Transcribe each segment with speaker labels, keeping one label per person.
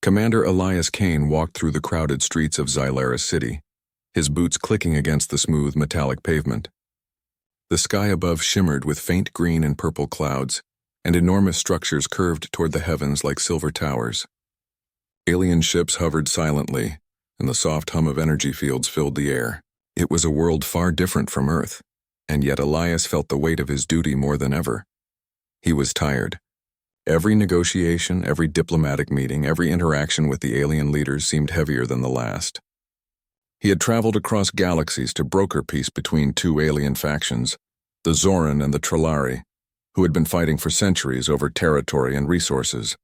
Speaker 1: Commander Elias Kane walked through the crowded streets of Xylara City, his boots clicking against the smooth metallic pavement. The sky above shimmered with faint green and purple clouds, and enormous structures curved toward the heavens like silver towers. Alien ships hovered silently, and the soft hum of energy fields filled the air. It was a world far different from Earth, and yet Elias felt the weight of his duty more than ever. He was tired. Every negotiation, every diplomatic meeting, every interaction with the alien leaders seemed heavier than the last. He had traveled across galaxies to broker peace between two alien factions, the Zoran and the Trillari, who had been fighting for centuries over territory and resources.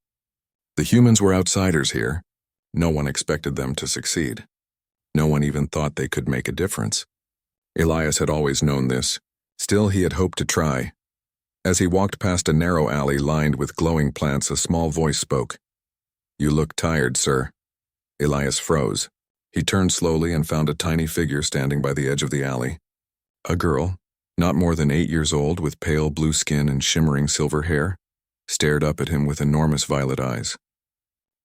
Speaker 1: The humans were outsiders here. No one expected them to succeed. No one even thought they could make a difference. Elias had always known this. Still, he had hoped to try. As he walked past a narrow alley lined with glowing plants, a small voice spoke. "You look tired, sir." Elias froze. He turned slowly and found a tiny figure standing by the edge of the alley. A girl, not more than 8 years old, with pale blue skin and shimmering silver hair, stared up at him with enormous violet eyes.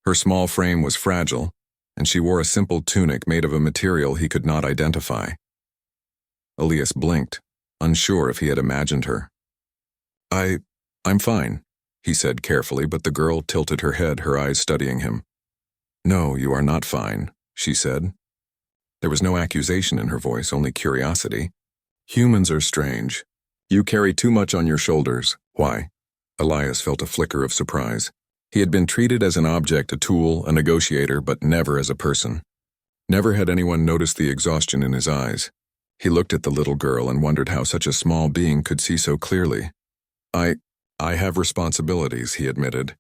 Speaker 1: Her small frame was fragile, and she wore a simple tunic made of a material he could not identify. Elias blinked, unsure if he had imagined her. I'm fine," he said carefully, but the girl tilted her head, her eyes studying him. "No, you are not fine," she said. There was no accusation in her voice, only curiosity. "Humans are strange. You carry too much on your shoulders. Why?" Elias felt a flicker of surprise. He had been treated as an object, a tool, a negotiator, but never as a person. Never had anyone noticed the exhaustion in his eyes. He looked at the little girl and wondered how such a small being could see so clearly. I have responsibilities," he admitted.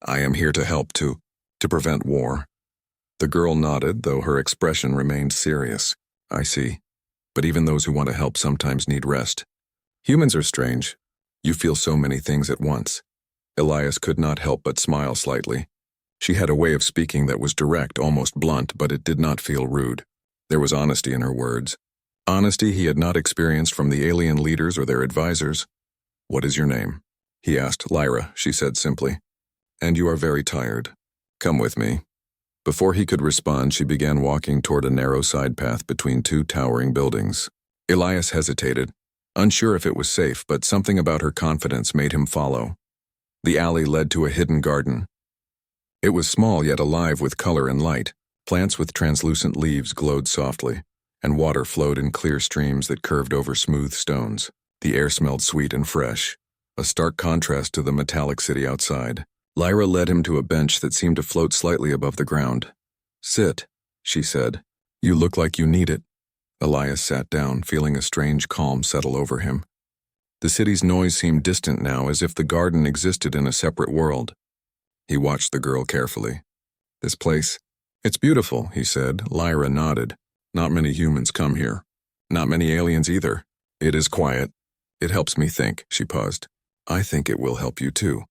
Speaker 1: "I am here to help, to prevent war." The girl nodded, though her expression remained serious. "I see. But even those who want to help sometimes need rest. Humans are strange. You feel so many things at once." Elias could not help but smile slightly. She had a way of speaking that was direct, almost blunt, but it did not feel rude. There was honesty in her words. Honesty he had not experienced from the alien leaders or their advisors. "What is your name?" he asked. "Lyra," she said simply. "And you are very tired. Come with me." Before he could respond, she began walking toward a narrow side path between two towering buildings. Elias hesitated, unsure if it was safe, but something about her confidence made him follow. The alley led to a hidden garden. It was small yet alive with color and light. Plants with translucent leaves glowed softly, and water flowed in clear streams that curved over smooth stones. The air smelled sweet and fresh, a stark contrast to the metallic city outside. Lyra led him to a bench that seemed to float slightly above the ground. "Sit," she said. "You look like you need it." Elias sat down, feeling a strange calm settle over him. The city's noise seemed distant now, as if the garden existed in a separate world. He watched the girl carefully. "This place? It's beautiful," he said. Lyra nodded. "Not many humans come here. Not many aliens either. It is quiet. It helps me think." She paused. "I think it will help you too."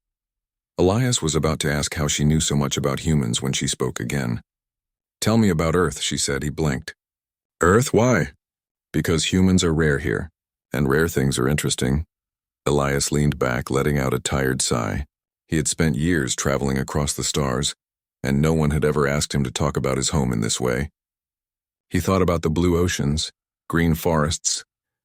Speaker 1: Elias was about to ask how she knew so much about humans when she spoke again. "Tell me about Earth," she said. He blinked. "Earth? Why?" "Because humans are rare here, and rare things are interesting." Elias leaned back, letting out a tired sigh. He had spent years traveling across the stars, and no one had ever asked him to talk about his home in this way. He thought about the blue oceans, green forests,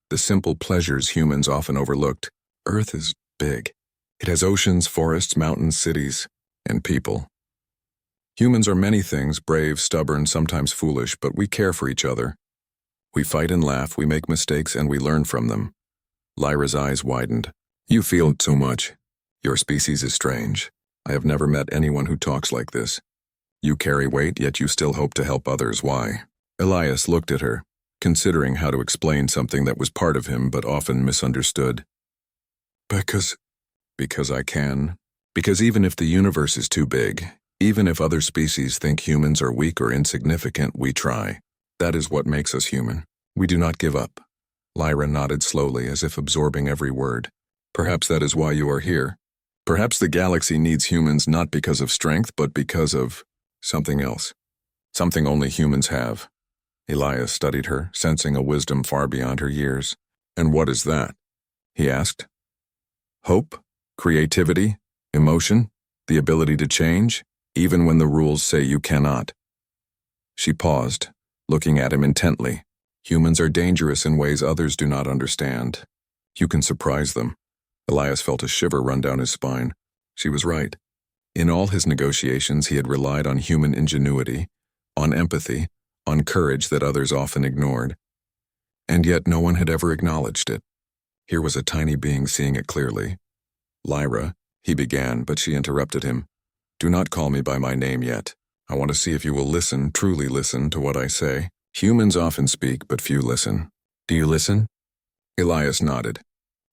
Speaker 1: the simple pleasures humans often overlooked. Earth is big. It has oceans, forests, mountains, cities, and people. Humans are many things, brave, stubborn, sometimes foolish, but we care for each other. We fight and laugh, we make mistakes, and we learn from them. Lyra's eyes widened. "You feel it so much. Your species is strange. I have never met anyone who talks like this. You carry weight, yet you still hope to help others. Why?" Elias looked at her, considering how to explain something that was part of him but often misunderstood. Because I can. Because even if the universe is too big, even if other species think humans are weak or insignificant, we try. That is what makes us human. We do not give up." Lyra nodded slowly, as if absorbing every word. "Perhaps that is why you are here. Perhaps the galaxy needs humans not because of strength, but because of something else. Something only humans have." Elias studied her, sensing a wisdom far beyond her years. "And what is that?" he asked. "Hope? Creativity? Emotion? The ability to change?" even when the rules say you cannot. She paused, looking at him intently. Humans are dangerous in ways others do not understand. You can surprise them. Elias felt a shiver run down his spine. She was right. In all his negotiations, he had relied on human ingenuity, on empathy, on courage that others often ignored. And yet no one had ever acknowledged it. Here was a tiny being seeing it clearly. Lyra, he began, but she interrupted him. Do not call me by my name yet. I want to see if you will listen, truly listen, to what I say. Humans often speak, but few listen. Do you listen? Elias nodded.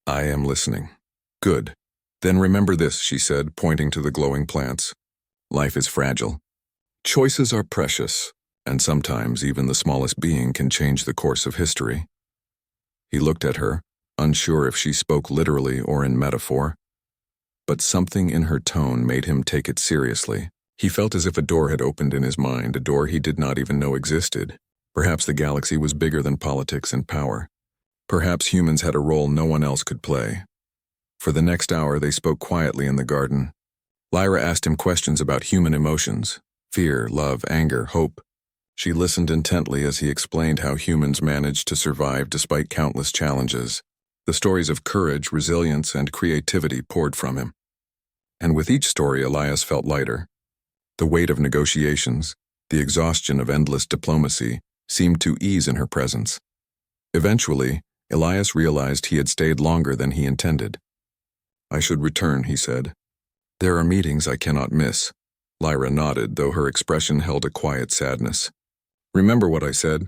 Speaker 1: I am listening. Good. Then remember this, she said, pointing to the glowing plants. Life is fragile. Choices are precious, and sometimes even the smallest being can change the course of history. He looked at her, unsure if she spoke literally or in metaphor. But something in her tone made him take it seriously. He felt as if a door had opened in his mind, a door he did not even know existed. Perhaps the galaxy was bigger than politics and power. Perhaps humans had a role no one else could play. For the next hour, they spoke quietly in the garden. Lyra asked him questions about human emotions: fear, love, anger, hope. She listened intently as he explained how humans managed to survive despite countless challenges. The stories of courage, resilience, and creativity poured from him. And with each story, Elias felt lighter. The weight of negotiations, the exhaustion of endless diplomacy, seemed to ease in her presence. Eventually, Elias realized he had stayed longer than he intended. I should return, he said. There are meetings I cannot miss. Lyra nodded, though her expression held a quiet sadness. Remember what I said.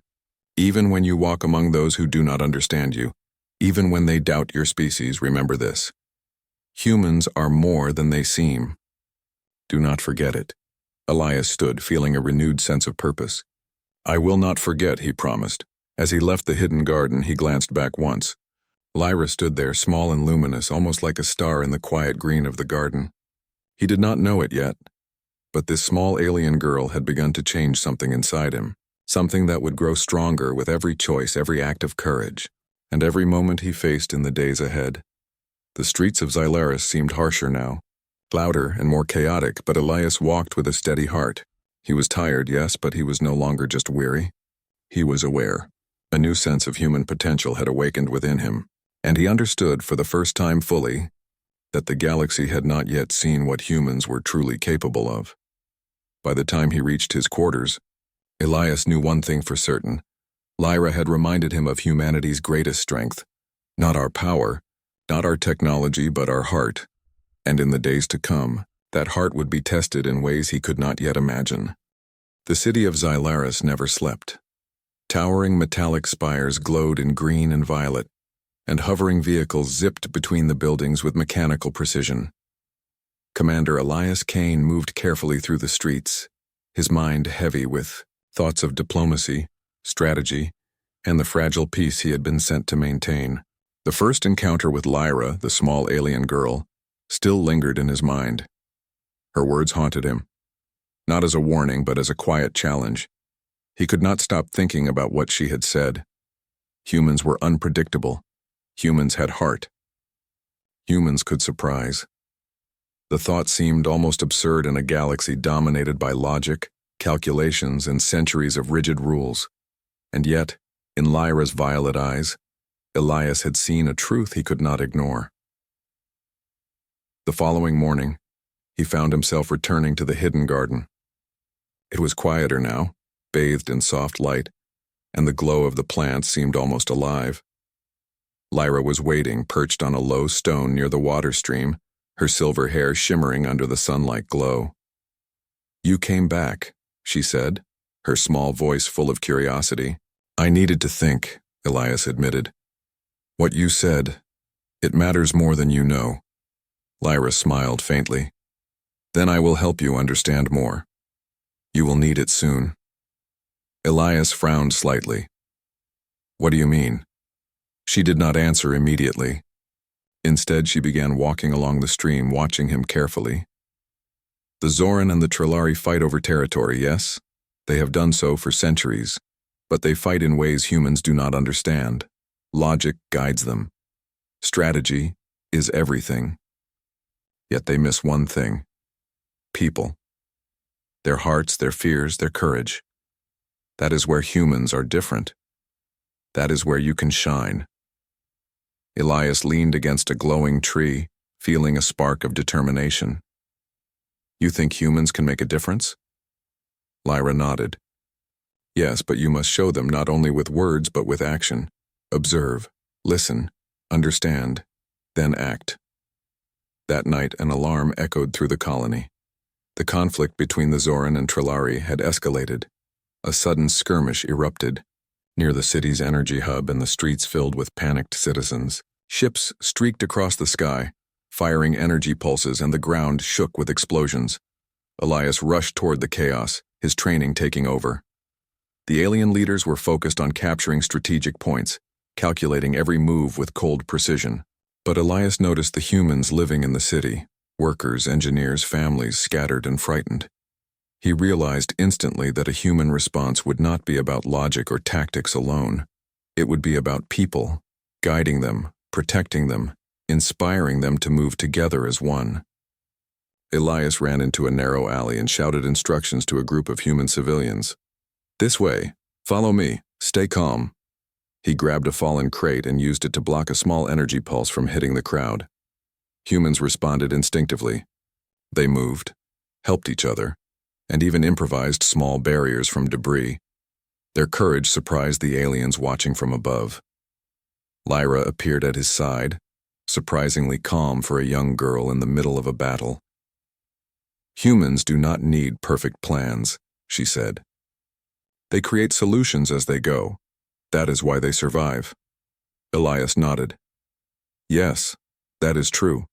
Speaker 1: Even when you walk among those who do not understand you, even when they doubt your species, remember this. Humans are more than they seem. Do not forget it. Elias stood, feeling a renewed sense of purpose. I will not forget, he promised. As he left the hidden garden, he glanced back once. Lyra stood there, small and luminous, almost like a star in the quiet green of the garden. He did not know it yet, but this small alien girl had begun to change something inside him, something that would grow stronger with every choice, every act of courage, and every moment he faced in the days ahead. The streets of Xylaris seemed harsher now, louder and more chaotic, but Elias walked with a steady heart. He was tired, yes, but he was no longer just weary. He was aware. A new sense of human potential had awakened within him, and he understood for the first time fully that the galaxy had not yet seen what humans were truly capable of. By the time he reached his quarters, Elias knew one thing for certain. Lyra had reminded him of humanity's greatest strength. Not our power, not our technology, but our heart. And in the days to come, that heart would be tested in ways he could not yet imagine. The city of Xylaris never slept. Towering metallic spires glowed in green and violet, and hovering vehicles zipped between the buildings with mechanical precision. Commander Elias Kane moved carefully through the streets, his mind heavy with thoughts of diplomacy, strategy, and the fragile peace he had been sent to maintain. The first encounter with Lyra, the small alien girl, still lingered in his mind. Her words haunted him, not as a warning but as a quiet challenge. He could not stop thinking about what she had said. Humans were unpredictable. Humans had heart. Humans could surprise. The thought seemed almost absurd in a galaxy dominated by logic, calculations, and centuries of rigid rules. And yet, in Lyra's violet eyes, Elias had seen a truth he could not ignore. The following morning, he found himself returning to the hidden garden. It was quieter now, bathed in soft light, and the glow of the plants seemed almost alive. Lyra was waiting, perched on a low stone near the water stream, her silver hair shimmering under the sunlight glow. You came back, she said, her small voice full of curiosity. I needed to think, Elias admitted. What you said, it matters more than you know. Lyra smiled faintly. Then I will help you understand more. You will need it soon. Elias frowned slightly. What do you mean? She did not answer immediately. Instead, she began walking along the stream, watching him carefully. The Zoran and the Trillari fight over territory, yes? They have done so for centuries, but they fight in ways humans do not understand. Logic guides them. Strategy is everything. Yet they miss one thing: people. their hearts, their fears, their courage. That is where humans are different. That is where you can shine. Elias leaned against a glowing tree, feeling a spark of determination. You think humans can make a difference? Lyra nodded. Yes, but you must show them not only with words but with action. Observe, listen, understand, then act. That night, an alarm echoed through the colony. The conflict between the Zoran and Trillari had escalated. A sudden skirmish erupted, near the city's energy hub and the streets filled with panicked citizens. Ships streaked across the sky, firing energy pulses, and the ground shook with explosions. Elias rushed toward the chaos, his training taking over. The alien leaders were focused on capturing strategic points, calculating every move with cold precision. But Elias noticed the humans living in the city, workers, engineers, families scattered and frightened. He realized instantly that a human response would not be about logic or tactics alone. It would be about people, guiding them, protecting them, inspiring them to move together as one. Elias ran into a narrow alley and shouted instructions to a group of human civilians. This way, follow me, stay calm. He grabbed a fallen crate and used it to block a small energy pulse from hitting the crowd. Humans responded instinctively. They moved, helped each other, and even improvised small barriers from debris. Their courage surprised the aliens watching from above. Lyra appeared at his side, surprisingly calm for a young girl in the middle of a battle. Humans do not need perfect plans, she said. They create solutions as they go. That is why they survive. Elias nodded. Yes, that is true.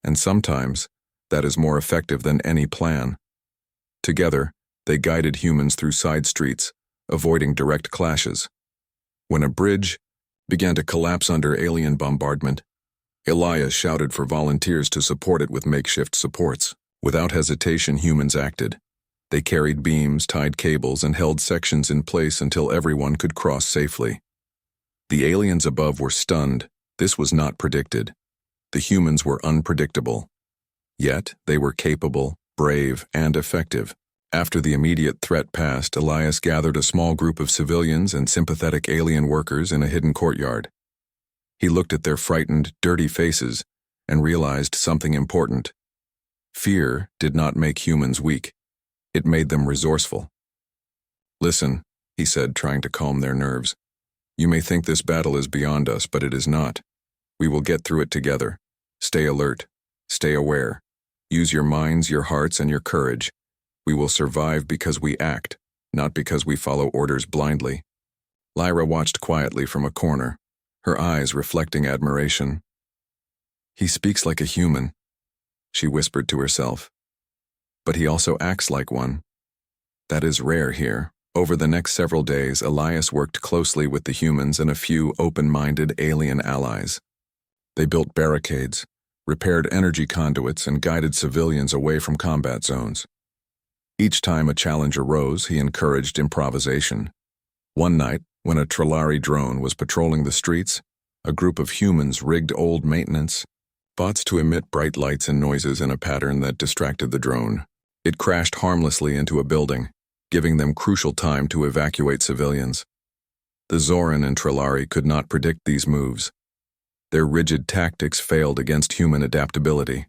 Speaker 1: And sometimes, that is more effective than any plan. Together, they guided humans through side streets, avoiding direct clashes. When a bridge began to collapse under alien bombardment, Elias shouted for volunteers to support it with makeshift supports. Without hesitation, humans acted. They carried beams, tied cables, and held sections in place until everyone could cross safely. The aliens above were stunned. This was not predicted. The humans were unpredictable. Yet, they were capable, brave, and effective. After the immediate threat passed, Elias gathered a small group of civilians and sympathetic alien workers in a hidden courtyard. He looked at their frightened, dirty faces and realized something important. Fear did not make humans weak. It made them resourceful. Listen, he said, trying to calm their nerves. You may think this battle is beyond us, but it is not. We will get through it together. Stay alert. Stay aware. Use your minds, your hearts, and your courage. We will survive because we act, not because we follow orders blindly. Lyra watched quietly from a corner, her eyes reflecting admiration. He speaks like a human, she whispered to herself. But he also acts like one. That is rare here. Over the next several days, Elias worked closely with the humans and a few open-minded alien allies. They built barricades, repaired energy conduits, and guided civilians away from combat zones. Each time a challenge arose, he encouraged improvisation. One night, when a Trillari drone was patrolling the streets, a group of humans rigged old maintenance bots to emit bright lights and noises in a pattern that distracted the drone. It crashed harmlessly into a building, giving them crucial time to evacuate civilians. The Zoran and Trillari could not predict these moves. Their rigid tactics failed against human adaptability.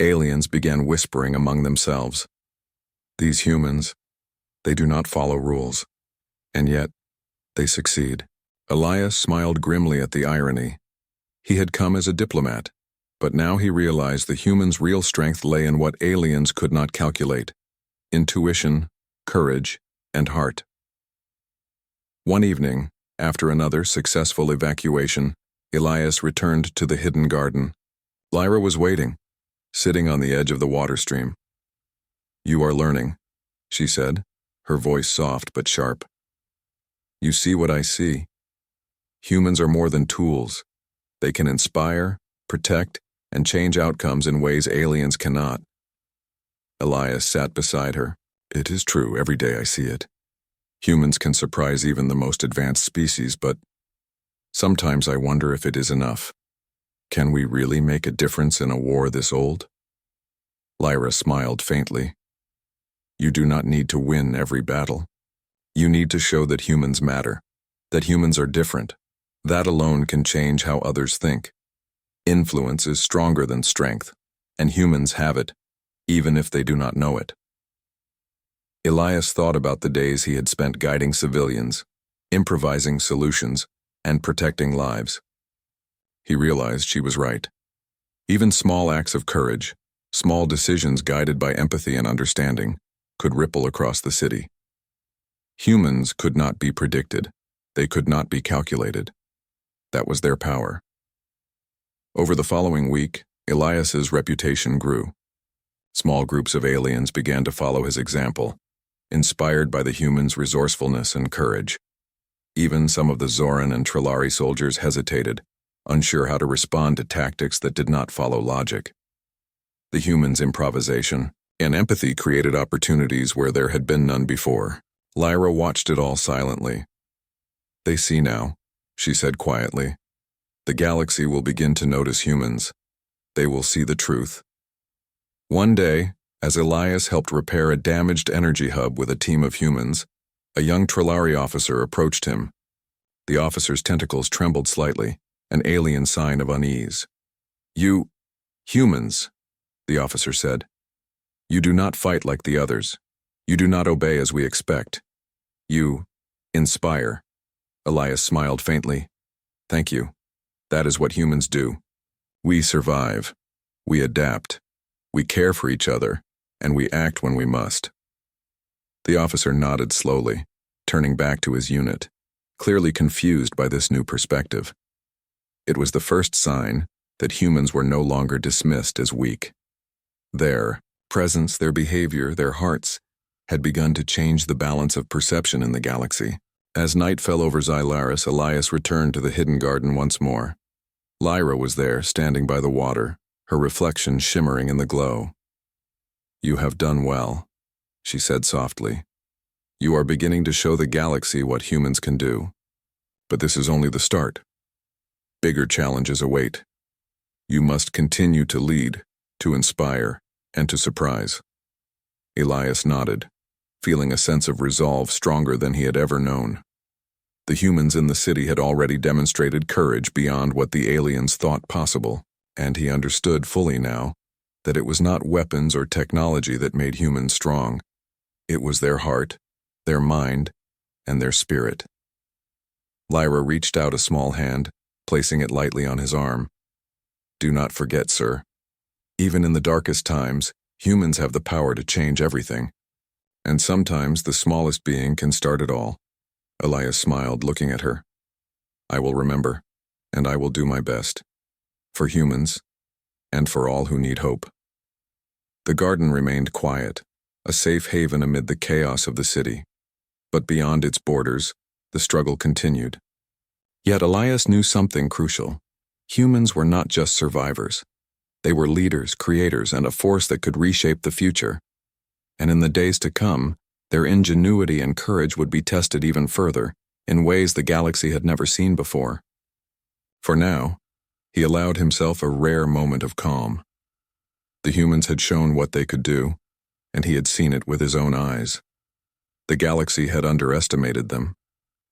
Speaker 1: Aliens began whispering among themselves. These humans, they do not follow rules. And yet, they succeed. Elias smiled grimly at the irony. He had come as a diplomat, but now he realized the humans' real strength lay in what aliens could not calculate: intuition, courage, and heart. One evening, after another successful evacuation, Elias returned to the hidden garden. Lyra was waiting, sitting on the edge of the water stream. You are learning, she said, her voice soft but sharp. You see what I see. Humans are more than tools. They can inspire, protect, and change outcomes in ways aliens cannot. Elias sat beside her. It is true, every day I see it. Humans can surprise even the most advanced species, but sometimes I wonder if it is enough. Can we really make a difference in a war this old? Lyra smiled faintly. You do not need to win every battle. You need to show that humans matter, that humans are different. That alone can change how others think. Influence is stronger than strength, and humans have it, even if they do not know it. Elias thought about the days he had spent guiding civilians, improvising solutions, and protecting lives. He realized she was right. Even small acts of courage, small decisions guided by empathy and understanding, could ripple across the city. Humans could not be predicted. They could not be calculated. That was their power. Over the following week, Elias's reputation grew. Small groups of aliens began to follow his example, inspired by the humans' resourcefulness and courage. Even some of the Zoran and Trillari soldiers hesitated, unsure how to respond to tactics that did not follow logic. The humans' improvisation and empathy created opportunities where there had been none before. Lyra watched it all silently. "They see now," she said quietly. "The galaxy will begin to notice humans. They will see the truth." One day, as Elias helped repair a damaged energy hub with a team of humans, a young Trillari officer approached him. The officer's tentacles trembled slightly, an alien sign of unease. "You, humans," the officer said. "You do not fight like the others. You do not obey as we expect. You inspire." Elias smiled faintly. "Thank you. That is what humans do. We survive. We adapt. We care for each other, and we act when we must." The officer nodded slowly, turning back to his unit, clearly confused by this new perspective. It was the first sign that humans were no longer dismissed as weak. Their presence, their behavior, their hearts had begun to change the balance of perception in the galaxy. As night fell over Xylaris, Elias returned to the hidden garden once more. Lyra was there, standing by the water, her reflection shimmering in the glow. "You have done well," she said softly. "You are beginning to show the galaxy what humans can do. But this is only the start. Bigger challenges await. You must continue to lead, to inspire, and to surprise." Elias nodded, feeling a sense of resolve stronger than he had ever known. The humans in the city had already demonstrated courage beyond what the aliens thought possible, and he understood fully now that it was not weapons or technology that made humans strong. It was their heart, their mind, and their spirit. Lyra reached out a small hand, placing it lightly on his arm. "Do not forget, sir. Even in the darkest times, humans have the power to change everything. And sometimes the smallest being can start it all." Elias smiled, looking at her. "I will remember, and I will do my best. For humans, and for all who need hope." The garden remained quiet, a safe haven amid the chaos of the city. But beyond its borders, the struggle continued. Yet Elias knew something crucial. Humans were not just survivors. They were leaders, creators, and a force that could reshape the future. And in the days to come, their ingenuity and courage would be tested even further, in ways the galaxy had never seen before. For now, he allowed himself a rare moment of calm. The humans had shown what they could do, and he had seen it with his own eyes. The galaxy had underestimated them,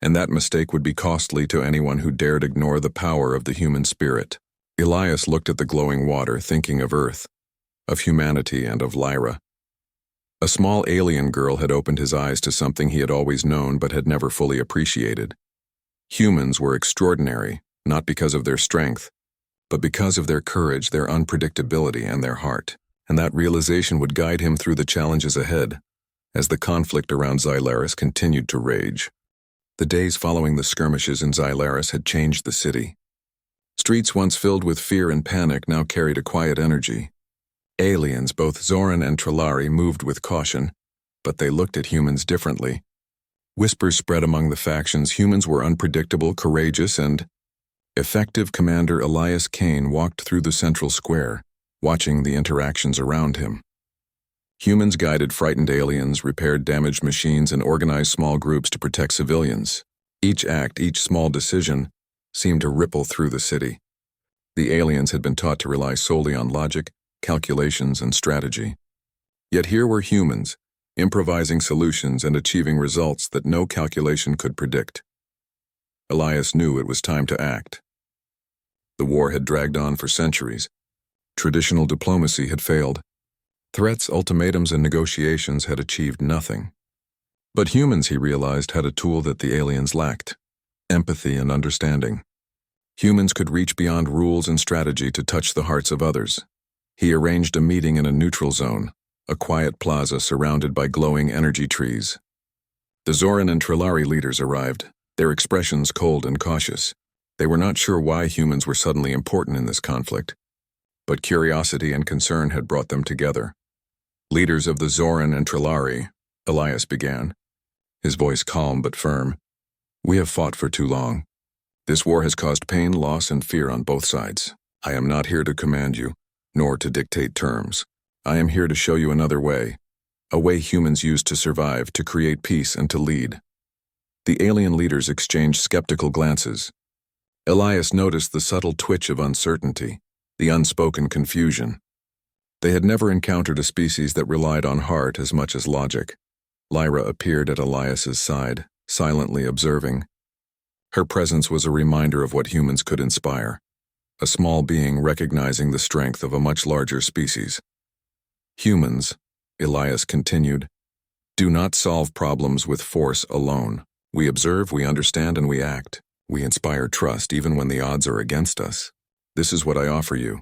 Speaker 1: and that mistake would be costly to anyone who dared ignore the power of the human spirit. Elias looked at the glowing water, thinking of Earth, of humanity, and of Lyra. A small alien girl had opened his eyes to something he had always known but had never fully appreciated. Humans were extraordinary, not because of their strength, but because of their courage, their unpredictability, and their heart. And that realization would guide him through the challenges ahead, as the conflict around Xylaris continued to rage. The days following the skirmishes in Xylaris had changed the city. Streets once filled with fear and panic now carried a quiet energy. Aliens, both Zoran and Trillari, moved with caution, but they looked at humans differently. Whispers spread among the factions. Humans were unpredictable, courageous, and effective. Commander Elias Kane walked through the central square, watching the interactions around him. Humans guided frightened aliens, repaired damaged machines, and organized small groups to protect civilians. Each act, each small decision, seemed to ripple through the city. The aliens had been taught to rely solely on logic, calculations, and strategy. Yet here were humans, improvising solutions and achieving results that no calculation could predict. Elias knew it was time to act. The war had dragged on for centuries. Traditional diplomacy had failed. Threats, ultimatums, and negotiations had achieved nothing. But humans, he realized, had a tool that the aliens lacked: empathy and understanding. Humans could reach beyond rules and strategy to touch the hearts of others. He arranged a meeting in a neutral zone, a quiet plaza surrounded by glowing energy trees. The Zoran and Trilari leaders arrived, their expressions cold and cautious. They were not sure why humans were suddenly important in this conflict, but curiosity and concern had brought them together. Leaders of the Zoran and Trilari, Elias began, his voice calm but firm. We have fought for too long. This war has caused pain, loss, and fear on both sides. I am not here to command you, nor to dictate terms. I am here to show you another way, a way humans use to survive, to create peace, and to lead. The alien leaders exchanged skeptical glances. Elias noticed the subtle twitch of uncertainty, the unspoken confusion. They had never encountered a species that relied on heart as much as logic. Lyra appeared at Elias's side, silently observing. Her presence was a reminder of what humans could inspire, a small being recognizing the strength of a much larger species. Humans, Elias continued, do not solve problems with force alone. We observe, we understand, and we act. We inspire trust even when the odds are against us. This is what I offer you.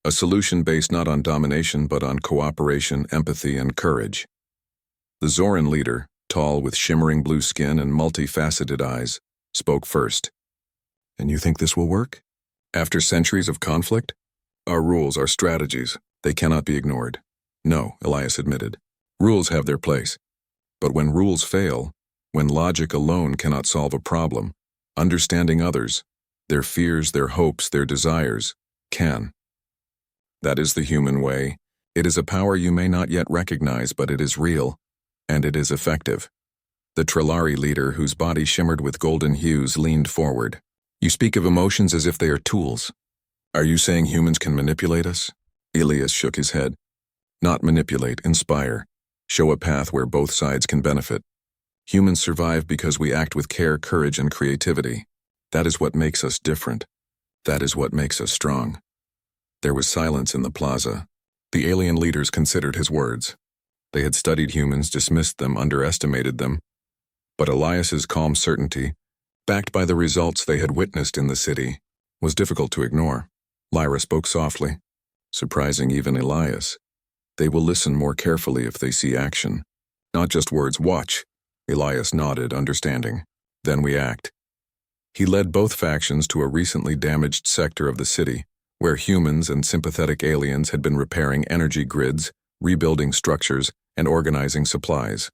Speaker 1: A solution based not on domination but on cooperation, empathy, and courage. The Zoran leader, tall with shimmering blue skin and multifaceted eyes, spoke first. And you think this will work? After centuries of conflict? Our rules, our strategies, they cannot be ignored. No, Elias admitted. Rules have their place. But when rules fail, when logic alone cannot solve a problem, understanding others, their fears, their hopes, their desires, can. That is the human way. It is a power you may not yet recognize, but it is real, and it is effective. The Trilari leader, whose body shimmered with golden hues, leaned forward. You speak of emotions as if they are tools. Are you saying humans can manipulate us? Elias shook his head. Not manipulate, inspire. Show a path where both sides can benefit. Humans survive because we act with care, courage, and creativity. That is what makes us different. That is what makes us strong. There was silence in the plaza. The alien leaders considered his words. They had studied humans, dismissed them, underestimated them. But Elias's calm certainty, backed by the results they had witnessed in the city, was difficult to ignore. Lyra spoke softly, surprising even Elias. They will listen more carefully if they see action. Not just words. Watch. Elias nodded, understanding. Then we act. He led both factions to a recently damaged sector of the city, where humans and sympathetic aliens had been repairing energy grids, rebuilding structures, and organizing supplies.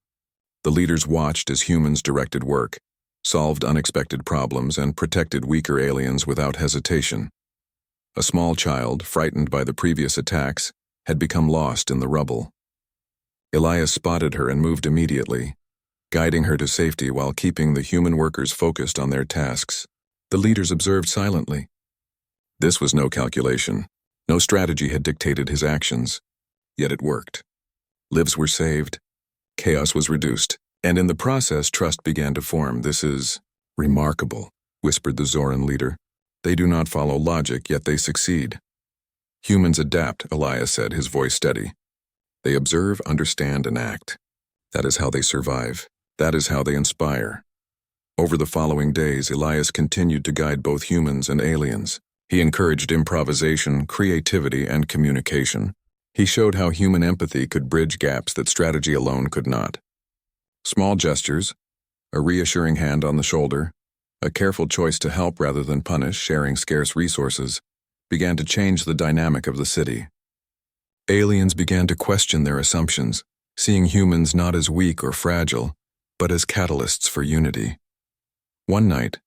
Speaker 1: The leaders watched as humans directed work, solved unexpected problems, and protected weaker aliens without hesitation. A small child, frightened by the previous attacks, had become lost in the rubble. Elias spotted her and moved immediately, guiding her to safety while keeping the human workers focused on their tasks. The leaders observed silently. This was no calculation. No strategy had dictated his actions. Yet it worked. Lives were saved. Chaos was reduced. And in the process, trust began to form. This is remarkable, whispered the Zoran leader. They do not follow logic, yet they succeed. Humans adapt, Elias said, his voice steady. They observe, understand, and act. That is how they survive. That is how they inspire. Over the following days, Elias continued to guide both humans and aliens. He encouraged improvisation, creativity, and communication. He showed how human empathy could bridge gaps that strategy alone could not. Small gestures, a reassuring hand on the shoulder, a careful choice to help rather than punish, sharing scarce resources, began to change the dynamic of the city. Aliens began to question their assumptions, seeing humans not as weak or fragile, but as catalysts for unity. One night,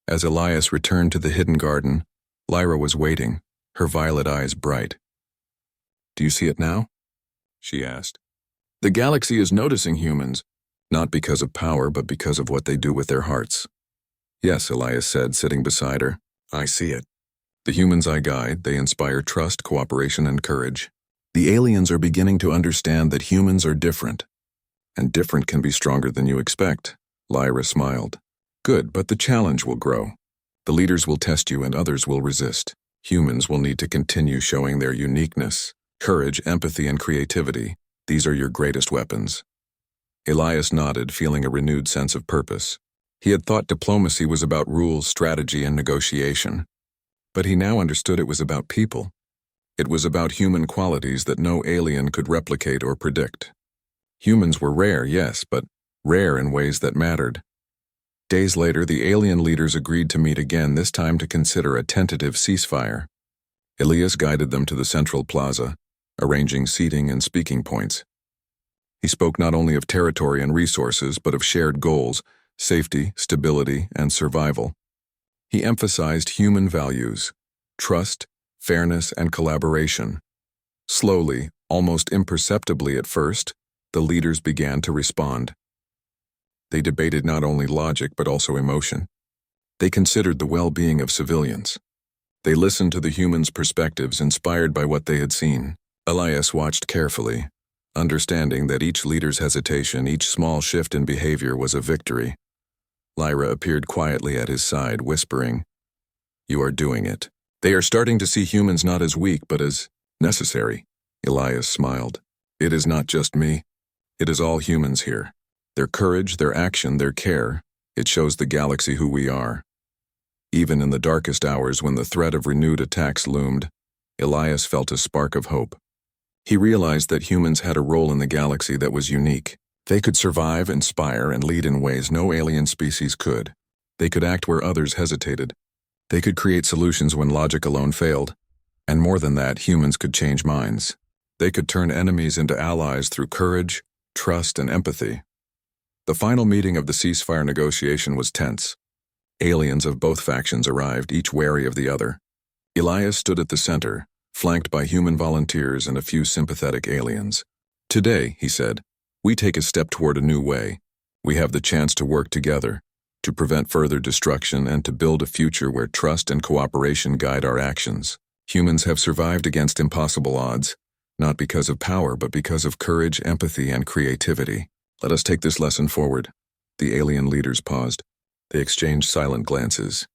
Speaker 1: as Elias returned to the hidden garden, Lyra was waiting, her violet eyes bright. Do you see it now? She asked. The galaxy is noticing humans, not because of power, but because of what they do with their hearts. Yes, Elias said, sitting beside her. I see it. The humans I guide, they inspire trust, cooperation, and courage. The aliens are beginning to understand that humans are different. And different can be stronger than you expect. Lyra smiled. Good, but the challenge will grow. The leaders will test you and others will resist. Humans will need to continue showing their uniqueness, courage, empathy, and creativity. These are your greatest weapons. Elias nodded, feeling a renewed sense of purpose. He had thought diplomacy was about rules, strategy, and negotiation. But he now understood it was about people. It was about human qualities that no alien could replicate or predict. Humans were rare, yes, but rare in ways that mattered. Days later, the alien leaders agreed to meet again, this time to consider a tentative ceasefire. Elias guided them to the central plaza, arranging seating and speaking points. He spoke not only of territory and resources, but of shared goals, safety, stability, and survival. He emphasized human values, trust, fairness, and collaboration. Slowly, almost imperceptibly at first, the leaders began to respond. They debated not only logic but also emotion. They considered the well-being of civilians. They listened to the humans' perspectives, inspired by what they had seen. Elias watched carefully, understanding that each leader's hesitation, each small shift in behavior was a victory. Lyra appeared quietly at his side, whispering, "You are doing it. They are starting to see humans not as weak but as necessary." Elias smiled. "It is not just me. It is all humans here. Their courage, their action, their care, it shows the galaxy who we are." Even in the darkest hours when the threat of renewed attacks loomed, Elias felt a spark of hope. He realized that humans had a role in the galaxy that was unique. They could survive, inspire, and lead in ways no alien species could. They could act where others hesitated. They could create solutions when logic alone failed. And more than that, humans could change minds. They could turn enemies into allies through courage, trust, and empathy. The final meeting of the ceasefire negotiation was tense. Aliens of both factions arrived, each wary of the other. Elias stood at the center, flanked by human volunteers and a few sympathetic aliens. "Today," he said, "we take a step toward a new way. We have the chance to work together, to prevent further destruction and to build a future where trust and cooperation guide our actions. Humans have survived against impossible odds, not because of power but because of courage, empathy, and creativity. Let us take this lesson forward." The alien leaders paused. They exchanged silent glances.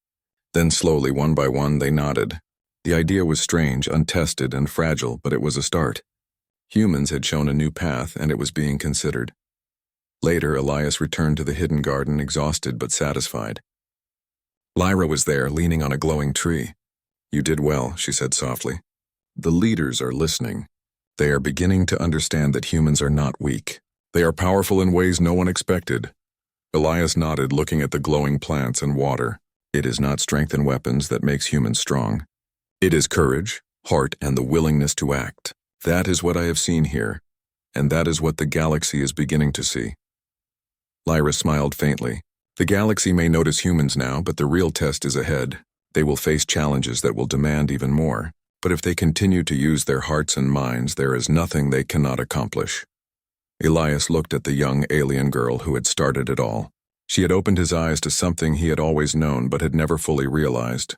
Speaker 1: Then slowly, one by one, they nodded. The idea was strange, untested, and fragile, but it was a start. Humans had shown a new path, and it was being considered. Later, Elias returned to the hidden garden, exhausted but satisfied. Lyra was there, leaning on a glowing tree. "You did well," she said softly. "The leaders are listening. They are beginning to understand that humans are not weak. They are powerful in ways no one expected." Elias nodded, looking at the glowing plants and water. "It is not strength and weapons that makes humans strong. It is courage, heart, and the willingness to act. That is what I have seen here, and that is what the galaxy is beginning to see." Lyra smiled faintly. "The galaxy may notice humans now, but the real test is ahead. They will face challenges that will demand even more. But if they continue to use their hearts and minds, there is nothing they cannot accomplish." Elias looked at the young alien girl who had started it all. She had opened his eyes to something he had always known but had never fully realized.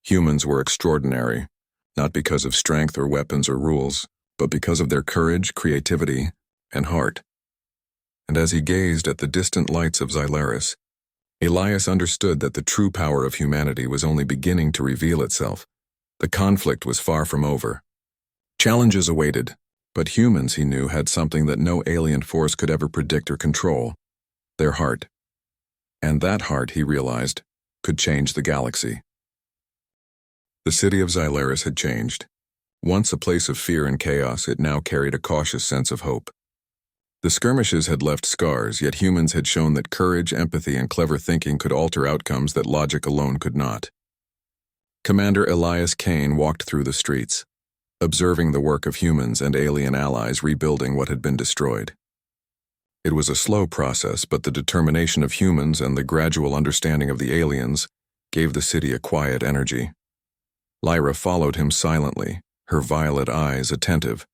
Speaker 1: Humans were extraordinary, not because of strength or weapons or rules, but because of their courage, creativity, and heart. And as he gazed at the distant lights of Xylaris, Elias understood that the true power of humanity was only beginning to reveal itself. The conflict was far from over. Challenges awaited, but humans, he knew, had something that no alien force could ever predict or control: their heart. And that heart, he realized, could change the galaxy. The city of Xylaris had changed. Once a place of fear and chaos, it now carried a cautious sense of hope. The skirmishes had left scars, yet humans had shown that courage, empathy, and clever thinking could alter outcomes that logic alone could not. Commander Elias Kane walked through the streets, observing the work of humans and alien allies rebuilding what had been destroyed. It was a slow process, but the determination of humans and the gradual understanding of the aliens gave the city a quiet energy. Lyra followed him silently, her violet eyes attentive.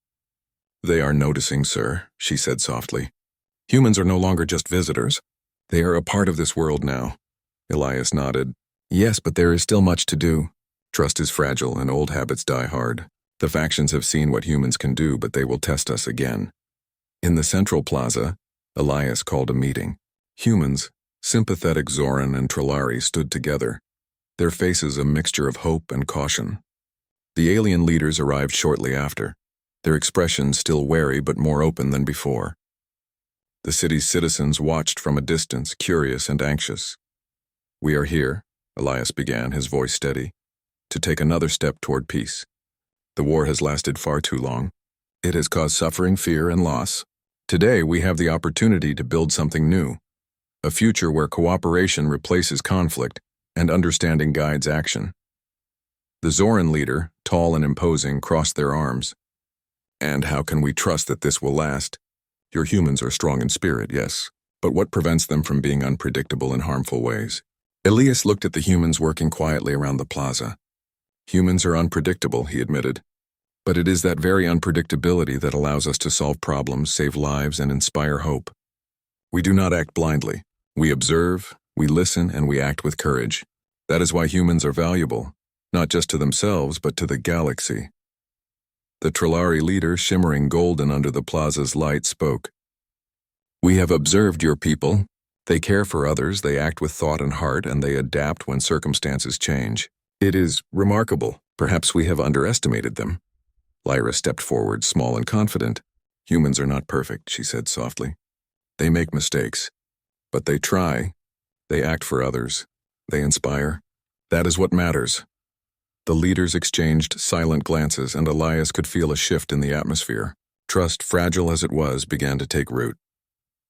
Speaker 1: "They are noticing, sir," she said softly. "Humans are no longer just visitors. They are a part of this world now." Elias nodded. "Yes, but there is still much to do. Trust is fragile and old habits die hard. The factions have seen what humans can do, but they will test us again." In the central plaza, Elias called a meeting. Humans, sympathetic Zoran and Trillari stood together, their faces a mixture of hope and caution. The alien leaders arrived shortly after, their expressions still wary but more open than before. The city's citizens watched from a distance, curious and anxious. "We are here," Elias began, his voice steady, "to take another step toward peace. The war has lasted far too long. It has caused suffering, fear, and loss. Today we have the opportunity to build something new, a future where cooperation replaces conflict and understanding guides action." The Zoran leader, tall and imposing, crossed their arms. "And how can we trust that this will last? Your humans are strong in spirit, yes, but what prevents them from being unpredictable in harmful ways?" Elias looked at the humans working quietly around the plaza. "Humans are unpredictable," he admitted. "But it is that very unpredictability that allows us to solve problems, save lives, and inspire hope. We do not act blindly. We observe, we listen, and we act with courage. That is why humans are valuable, not just to themselves, but to the galaxy." The Trillari leader, shimmering golden under the plaza's light, spoke. "We have observed your people. They care for others, they act with thought and heart, and they adapt when circumstances change. It is remarkable. Perhaps we have underestimated them." Lyra stepped forward, small and confident. "Humans are not perfect," she said softly. "They make mistakes. But they try. They act for others. They inspire. That is what matters." The leaders exchanged silent glances, and Elias could feel a shift in the atmosphere. Trust, fragile as it was, began to take root.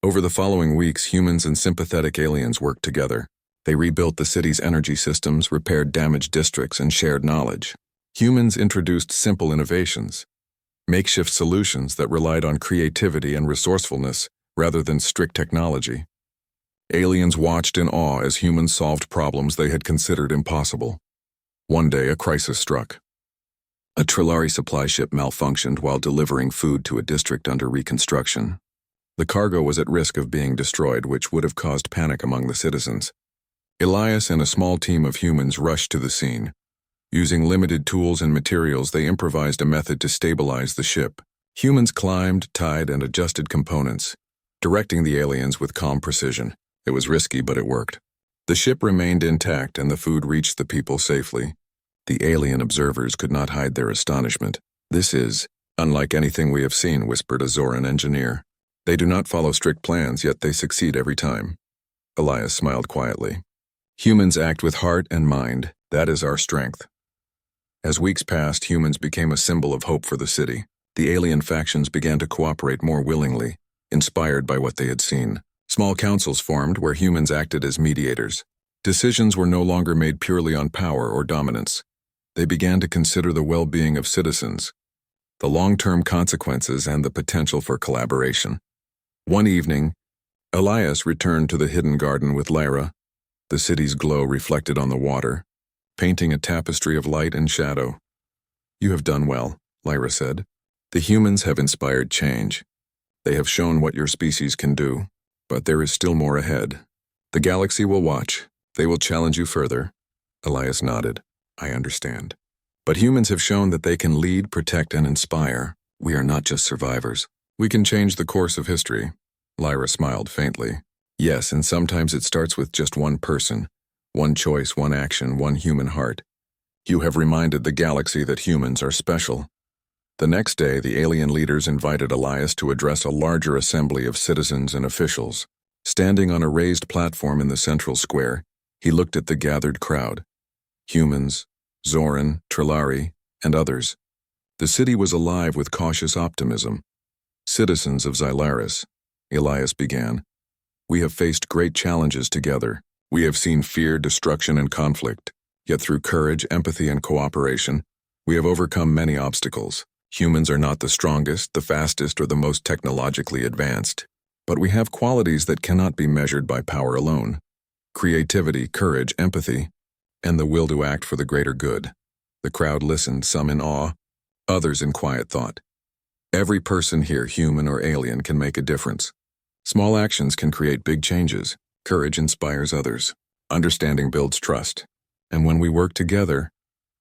Speaker 1: Over the following weeks, humans and sympathetic aliens worked together. They rebuilt the city's energy systems, repaired damaged districts, and shared knowledge. Humans introduced simple innovations, makeshift solutions that relied on creativity and resourcefulness rather than strict technology. Aliens watched in awe as humans solved problems they had considered impossible. One day, a crisis struck. A Trillari supply ship malfunctioned while delivering food to a district under reconstruction. The cargo was at risk of being destroyed, which would have caused panic among the citizens. Elias and a small team of humans rushed to the scene. Using limited tools and materials, they improvised a method to stabilize the ship. Humans climbed, tied, and adjusted components, directing the aliens with calm precision. It was risky, but it worked. The ship remained intact, and the food reached the people safely. The alien observers could not hide their astonishment. "This is unlike anything we have seen," whispered a Zoran engineer. "They do not follow strict plans, yet they succeed every time." Elias smiled quietly. "Humans act with heart and mind. That is our strength." As weeks passed, humans became a symbol of hope for the city. The alien factions began to cooperate more willingly, inspired by what they had seen. Small councils formed where humans acted as mediators. Decisions were no longer made purely on power or dominance. They began to consider the well-being of citizens, the long-term consequences, and the potential for collaboration. One evening, Elias returned to the hidden garden with Lyra. The city's glow reflected on the water, painting a tapestry of light and shadow. "You have done well," Lyra said. "The humans have inspired change. They have shown what your species can do, but there is still more ahead. The galaxy will watch. They will challenge you further." Elias nodded. "I understand. But humans have shown that they can lead, protect, and inspire. We are not just survivors. We can change the course of history." Lyra smiled faintly. "Yes, and sometimes it starts with just one person, one choice, one action, one human heart. You have reminded the galaxy that humans are special." The next day, the alien leaders invited Elias to address a larger assembly of citizens and officials. Standing on a raised platform in the central square, he looked at the gathered crowd. Humans, Zoran, Trillari, and others. The city was alive with cautious optimism. "Citizens of Xylaris," Elias began, "we have faced great challenges together. We have seen fear, destruction, and conflict. Yet through courage, empathy, and cooperation, we have overcome many obstacles. Humans are not the strongest, the fastest, or the most technologically advanced. But we have qualities that cannot be measured by power alone. Creativity, courage, empathy, and the will to act for the greater good." The crowd listened, some in awe, others in quiet thought. Every person here, human or alien, can make a difference. Small actions can create big changes. Courage inspires others. Understanding builds trust. And when we work together,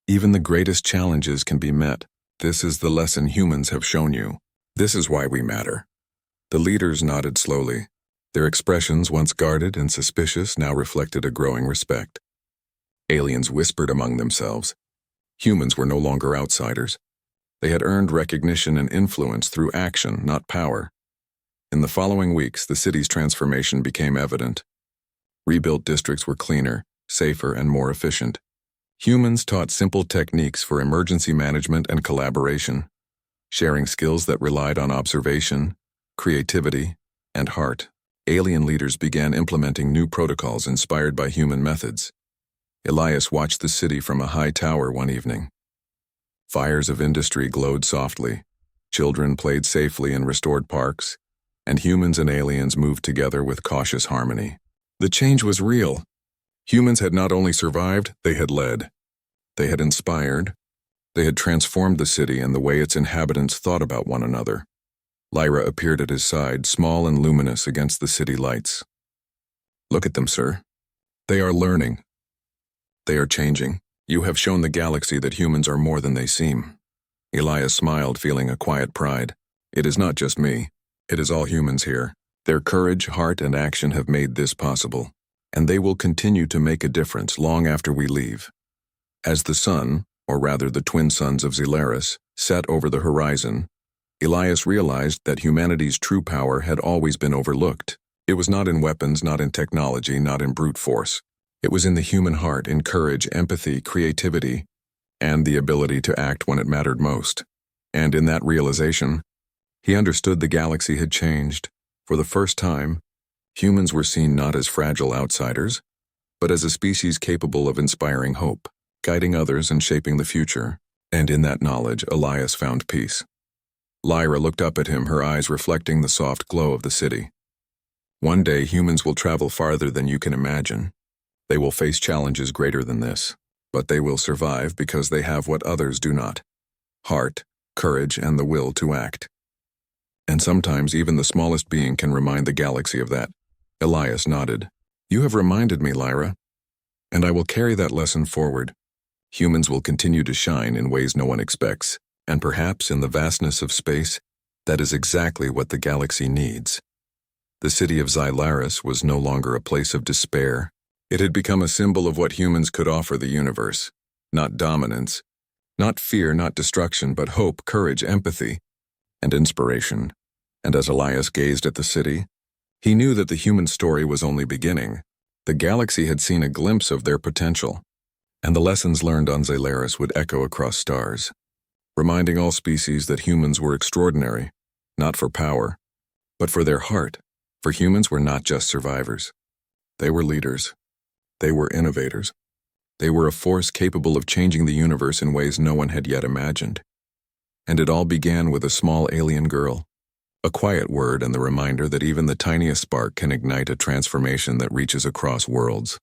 Speaker 1: even the greatest challenges can be met. This is the lesson humans have shown you. This is why we matter. The leaders nodded slowly. Their expressions, once guarded and suspicious, now reflected a growing respect. Aliens whispered among themselves. Humans were no longer outsiders. They had earned recognition and influence through action, not power. In the following weeks, the city's transformation became evident. Rebuilt districts were cleaner, safer, and more efficient. Humans taught simple techniques for emergency management and collaboration, sharing skills that relied on observation, creativity, and heart. Alien leaders began implementing new protocols inspired by human methods. Elias watched the city from a high tower one evening. Fires of industry glowed softly, children played safely in restored parks, and humans and aliens moved together with cautious harmony. The change was real. Humans had not only survived, they had led. They had inspired. They had transformed the city and the way its inhabitants thought about one another. Lyra appeared at his side, small and luminous against the city lights. "Look at them, sir. They are learning. They are changing. You have shown the galaxy that humans are more than they seem." Elias smiled, feeling a quiet pride. "It is not just me. It is all humans here. Their courage, heart, and action have made this possible, and they will continue to make a difference long after we leave." As the sun, or rather the twin suns of Zelaris, set over the horizon, Elias realized that humanity's true power had always been overlooked. It was not in weapons, not in technology, not in brute force. It was in the human heart, in courage, empathy, creativity, and the ability to act when it mattered most. And in that realization, he understood the galaxy had changed. For the first time, humans were seen not as fragile outsiders, but as a species capable of inspiring hope, guiding others and shaping the future. And in that knowledge, Elias found peace. Lyra looked up at him, her eyes reflecting the soft glow of the city. "One day, humans will travel farther than you can imagine. They will face challenges greater than this, but they will survive because they have what others do not: heart, courage, and the will to act. And sometimes even the smallest being can remind the galaxy of that." Elias nodded. "You have reminded me, Lyra, and I will carry that lesson forward. Humans will continue to shine in ways no one expects, and perhaps in the vastness of space, that is exactly what the galaxy needs." The city of Zelaris was no longer a place of despair. It had become a symbol of what humans could offer the universe. Not dominance, not fear, not destruction, but hope, courage, empathy, and inspiration. And as Elias gazed at the city, he knew that the human story was only beginning. The galaxy had seen a glimpse of their potential, and the lessons learned on Zelaris would echo across stars, reminding all species that humans were extraordinary, not for power, but for their heart. For humans were not just survivors. They were leaders. They were innovators. They were a force capable of changing the universe in ways no one had yet imagined. And it all began with a small alien girl. A quiet word and the reminder that even the tiniest spark can ignite a transformation that reaches across worlds.